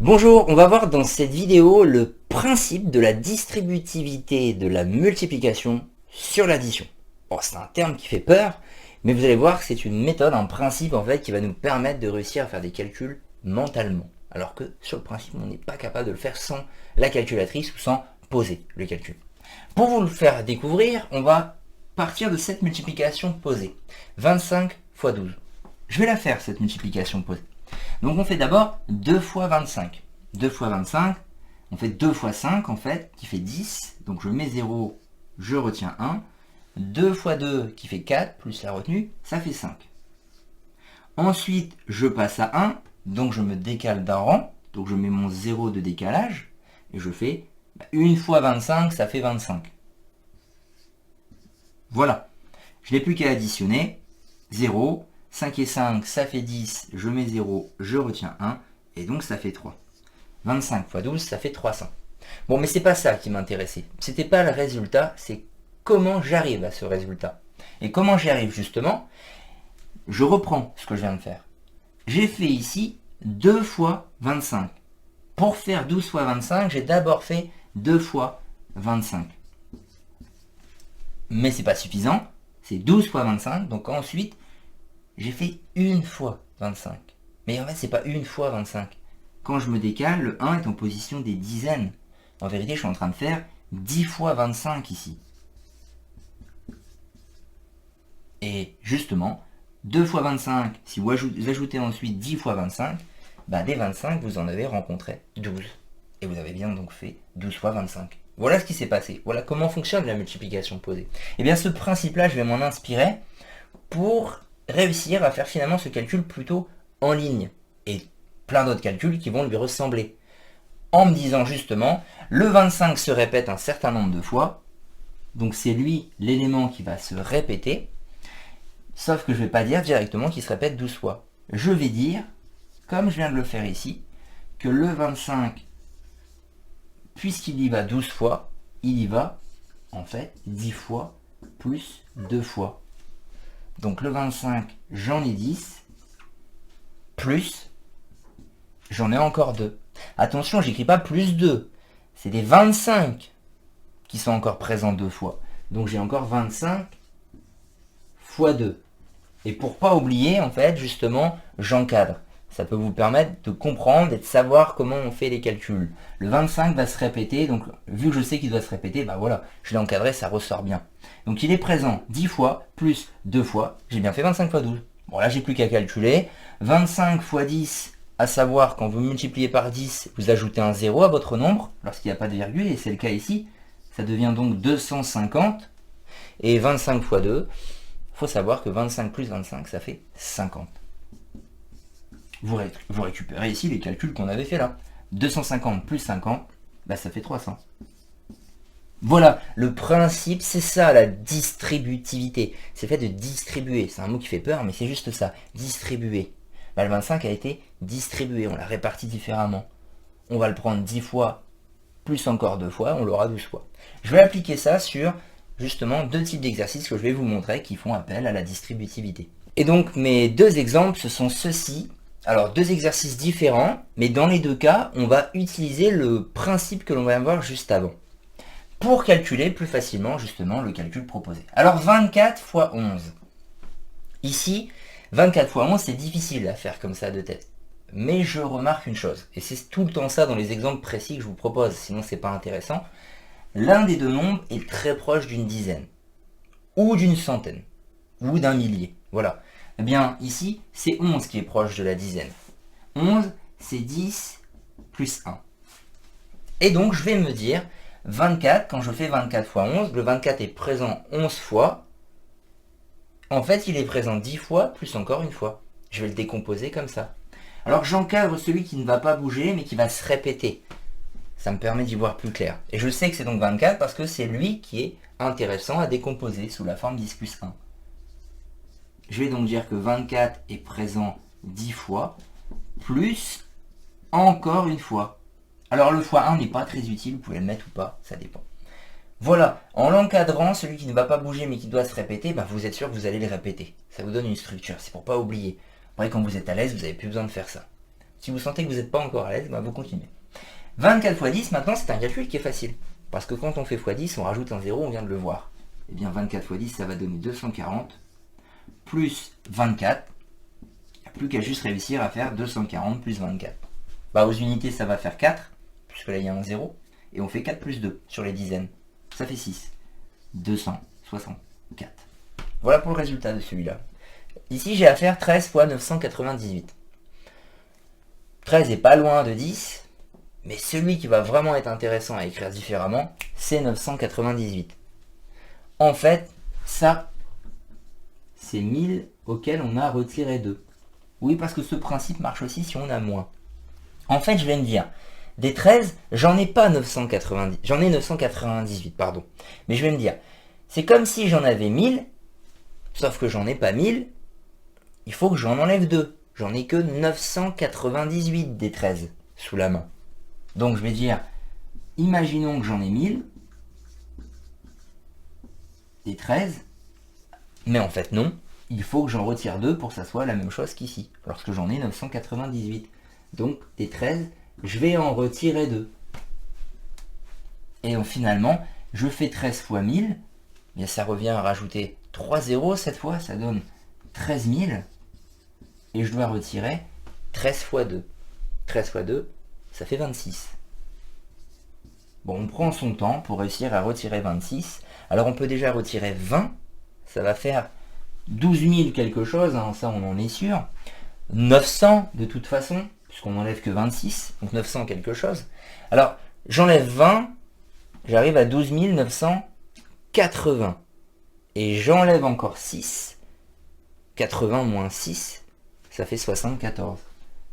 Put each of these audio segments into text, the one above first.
Bonjour, on va voir dans cette vidéo le principe de la distributivité de la multiplication sur l'addition. Bon, c'est un terme qui fait peur, mais vous allez voir que c'est une méthode, un principe en fait qui va nous permettre de réussir à faire des calculs mentalement. Alors que sur le principe, on n'est pas capable de le faire sans la calculatrice ou sans poser le calcul. Pour vous le faire découvrir, on va partir de cette multiplication posée. 25 fois 12. Je vais la faire cette multiplication posée. Donc on fait d'abord 2 fois 25. 2 fois 25, on fait 2 fois 5 en fait, qui fait 10. Donc je mets 0, je retiens 1. 2 fois 2 qui fait 4, plus la retenue, ça fait 5. Ensuite, je passe à 1, donc je me décale d'un rang. Donc je mets mon 0 de décalage, et je fais 1 fois 25, ça fait 25. Voilà. Je n'ai plus qu'à additionner. 0, 5 et 5, ça fait 10, je mets 0, je retiens 1, et donc ça fait 3. 25 fois 12, ça fait 300. Bon, mais c'est pas ça qui m'intéressait. C'était pas le résultat, c'est comment j'arrive à ce résultat. Et comment j'y arrive justement? Je reprends ce que je viens de faire. J'ai fait ici 2 fois 25. Pour faire 12 fois 25, j'ai d'abord fait 2 fois 25. Mais c'est pas suffisant, c'est 12 fois 25, donc ensuite, j'ai fait 1 fois 25. Mais en fait, c'est pas 1 fois 25. Quand je me décale, le 1 est en position des dizaines. En vérité, je suis en train de faire 10 fois 25 ici. Et justement, 2 fois 25, si vous ajoutez ensuite 10 fois 25, des 25, vous en avez rencontré 12. Et vous avez bien donc fait 12 fois 25. Voilà ce qui s'est passé. Voilà comment fonctionne la multiplication posée. Et bien ce principe-là, je vais m'en inspirer pour réussir à faire finalement ce calcul plutôt en ligne. Et plein d'autres calculs qui vont lui ressembler. En me disant justement, le 25 se répète un certain nombre de fois, donc c'est lui l'élément qui va se répéter, sauf que je ne vais pas dire directement qu'il se répète 12 fois. Je vais dire, comme je viens de le faire ici, que le 25, puisqu'il y va 12 fois, il y va en fait 10 fois plus 2 fois. Donc le 25, j'en ai 10, plus, j'en ai encore 2. Attention, j'écris pas plus 2. C'est des 25 qui sont encore présents 2 fois. Donc j'ai encore 25 fois 2. Et pour pas oublier, en fait, justement, j'encadre. Ça peut vous permettre de comprendre et de savoir comment on fait les calculs. Le 25 va se répéter, donc vu que je sais qu'il doit se répéter, voilà, je l'ai encadré, ça ressort bien. Donc il est présent 10 fois, plus 2 fois, j'ai bien fait 25 fois 12. Bon là j'ai plus qu'à calculer. 25 fois 10, à savoir quand vous multipliez par 10, vous ajoutez un 0 à votre nombre, lorsqu'il n'y a pas de virgule, et c'est le cas ici, ça devient donc 250. Et 25 fois 2, il faut savoir que 25 plus 25, ça fait 50. Vous récupérez ici les calculs qu'on avait fait là. 250 plus 50, ça fait 300. Voilà, le principe, c'est ça, la distributivité. C'est fait de distribuer. C'est un mot qui fait peur, mais c'est juste ça. Distribuer. Le 25 a été distribué, on l'a réparti différemment. On va le prendre 10 fois, plus encore 2 fois, on l'aura 12 fois. Je vais appliquer ça sur, justement, 2 types d'exercices que je vais vous montrer qui font appel à la distributivité. Et donc, mes 2 exemples, ce sont ceux-ci. Alors, 2 exercices différents, mais dans les 2 cas, on va utiliser le principe que l'on va voir juste avant. Pour calculer plus facilement, justement, le calcul proposé. Alors, 24 fois 11. Ici, 24 fois 11, c'est difficile à faire comme ça de tête. Mais je remarque une chose, et c'est tout le temps ça dans les exemples précis que je vous propose, sinon c'est pas intéressant. L'un des 2 nombres est très proche d'une dizaine, ou d'une centaine, ou d'un millier. Voilà. Eh bien, ici, c'est 11 qui est proche de la dizaine. 11, c'est 10 plus 1. Et donc, je vais me dire, 24, quand je fais 24 fois 11, le 24 est présent 11 fois. En fait, il est présent 10 fois, plus encore une fois. Je vais le décomposer comme ça. Alors, j'encadre celui qui ne va pas bouger, mais qui va se répéter. Ça me permet d'y voir plus clair. Et je sais que c'est donc 24 parce que c'est lui qui est intéressant à décomposer sous la forme 10 plus 1. Je vais donc dire que 24 est présent 10 fois, plus encore une fois. Alors le fois 1 n'est pas très utile, vous pouvez le mettre ou pas, ça dépend. Voilà, en l'encadrant, celui qui ne va pas bouger mais qui doit se répéter, vous êtes sûr que vous allez le répéter. Ça vous donne une structure, c'est pour pas oublier. Après quand vous êtes à l'aise, vous n'avez plus besoin de faire ça. Si vous sentez que vous n'êtes pas encore à l'aise, bah vous continuez. 24 fois 10, maintenant, c'est un calcul qui est facile. Parce que quand on fait x 10, on rajoute un 0, on vient de le voir. Eh bien, 24 fois 10, ça va donner 240, plus 24. Il n'y a plus qu'à juste réussir à faire 240 plus 24. Bah, aux unités, ça va faire 4, puisque là, il y a un 0. Et on fait 4 plus 2 sur les dizaines. Ça fait 6. 264. Voilà pour le résultat de celui-là. Ici, j'ai à faire 13 fois 998. 13 est pas loin de 10. Mais celui qui va vraiment être intéressant à écrire différemment, c'est 998. En fait, ça, c'est 1000 auxquels on a retiré 2. Oui, parce que ce principe marche aussi si on a moins. En fait, je vais me dire, des 13, j'en ai pas 990, j'en ai 998, pardon. Mais je vais me dire, c'est comme si j'en avais 1000, sauf que j'en ai pas 1000, il faut que j'en enlève 2. J'en ai que 998 des 13 sous la main. Donc je vais dire, imaginons que j'en ai 1000, des 13, mais en fait non, il faut que j'en retire 2 pour que ça soit la même chose qu'ici, lorsque j'en ai 998. Donc des 13, je vais en retirer 2. Et donc, finalement, je fais 13 fois 1000, bien ça revient à rajouter 3 zéros cette fois, ça donne 13 000, et je dois retirer 13 fois 2. 13 fois 2, ça fait 26. Bon, on prend son temps pour réussir à retirer 26. Alors on peut déjà retirer 20. Ça va faire 12 000 quelque chose, hein, ça on en est sûr. 900 de toute façon, puisqu'on n'enlève que 26. Donc 900 quelque chose. Alors, j'enlève 20, j'arrive à 12 980. Et j'enlève encore 6. 80 moins 6, ça fait 74.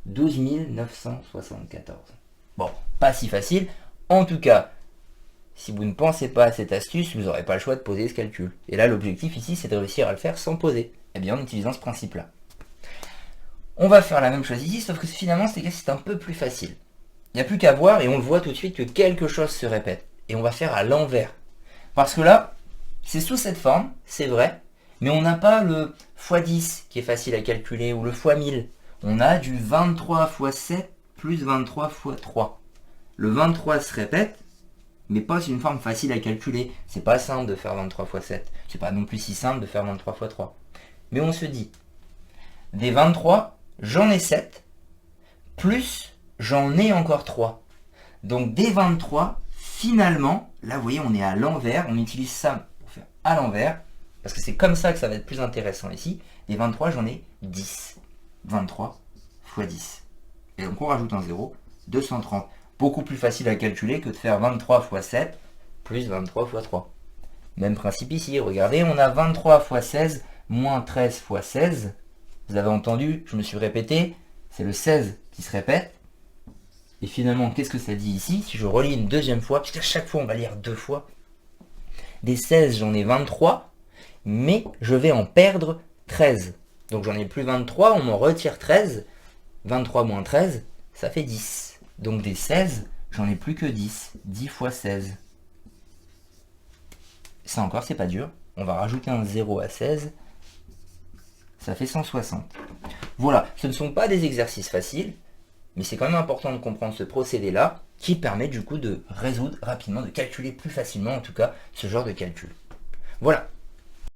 12 974. Bon, pas si facile. En tout cas, si vous ne pensez pas à cette astuce, vous n'aurez pas le choix de poser ce calcul. Et là, l'objectif ici, c'est de réussir à le faire sans poser. Eh bien, en utilisant ce principe-là. On va faire la même chose ici, sauf que finalement, c'est un peu plus facile. Il n'y a plus qu'à voir, et on le voit tout de suite, que quelque chose se répète. Et on va faire à l'envers. Parce que là, c'est sous cette forme, c'est vrai, mais on n'a pas le x10 qui est facile à calculer, ou le x1000. On a du 23 x 7 plus 23 x 3. Le 23 se répète, mais pas sur une forme facile à calculer. C'est pas simple de faire 23 x 7. C'est pas non plus si simple de faire 23 x 3. Mais on se dit, des 23, j'en ai 7, plus j'en ai encore 3. Donc des 23, finalement, là vous voyez, on est à l'envers. On utilise ça pour faire à l'envers, parce que c'est comme ça que ça va être plus intéressant ici. Des 23, j'en ai 10. 23 x 10. Et donc on rajoute un 0, 230. Beaucoup plus facile à calculer que de faire 23 x 7 plus 23 x 3. Même principe ici, regardez, on a 23 x 16 moins 13 x 16. Vous avez entendu, je me suis répété, c'est le 16 qui se répète. Et finalement, qu'est-ce que ça dit ici? Si je relis une deuxième fois, puisqu'à chaque fois on va lire deux fois. Des 16, j'en ai 23, mais je vais en perdre 13. Donc j'en ai plus 23, on m'en retire 13. 23 moins 13, ça fait 10. Donc des 16, j'en ai plus que 10. 10 x 16. Ça encore, c'est pas dur. On va rajouter un 0 à 16. Ça fait 160. Voilà, ce ne sont pas des exercices faciles, mais c'est quand même important de comprendre ce procédé-là, qui permet du coup de résoudre rapidement, de calculer plus facilement en tout cas, ce genre de calcul. Voilà,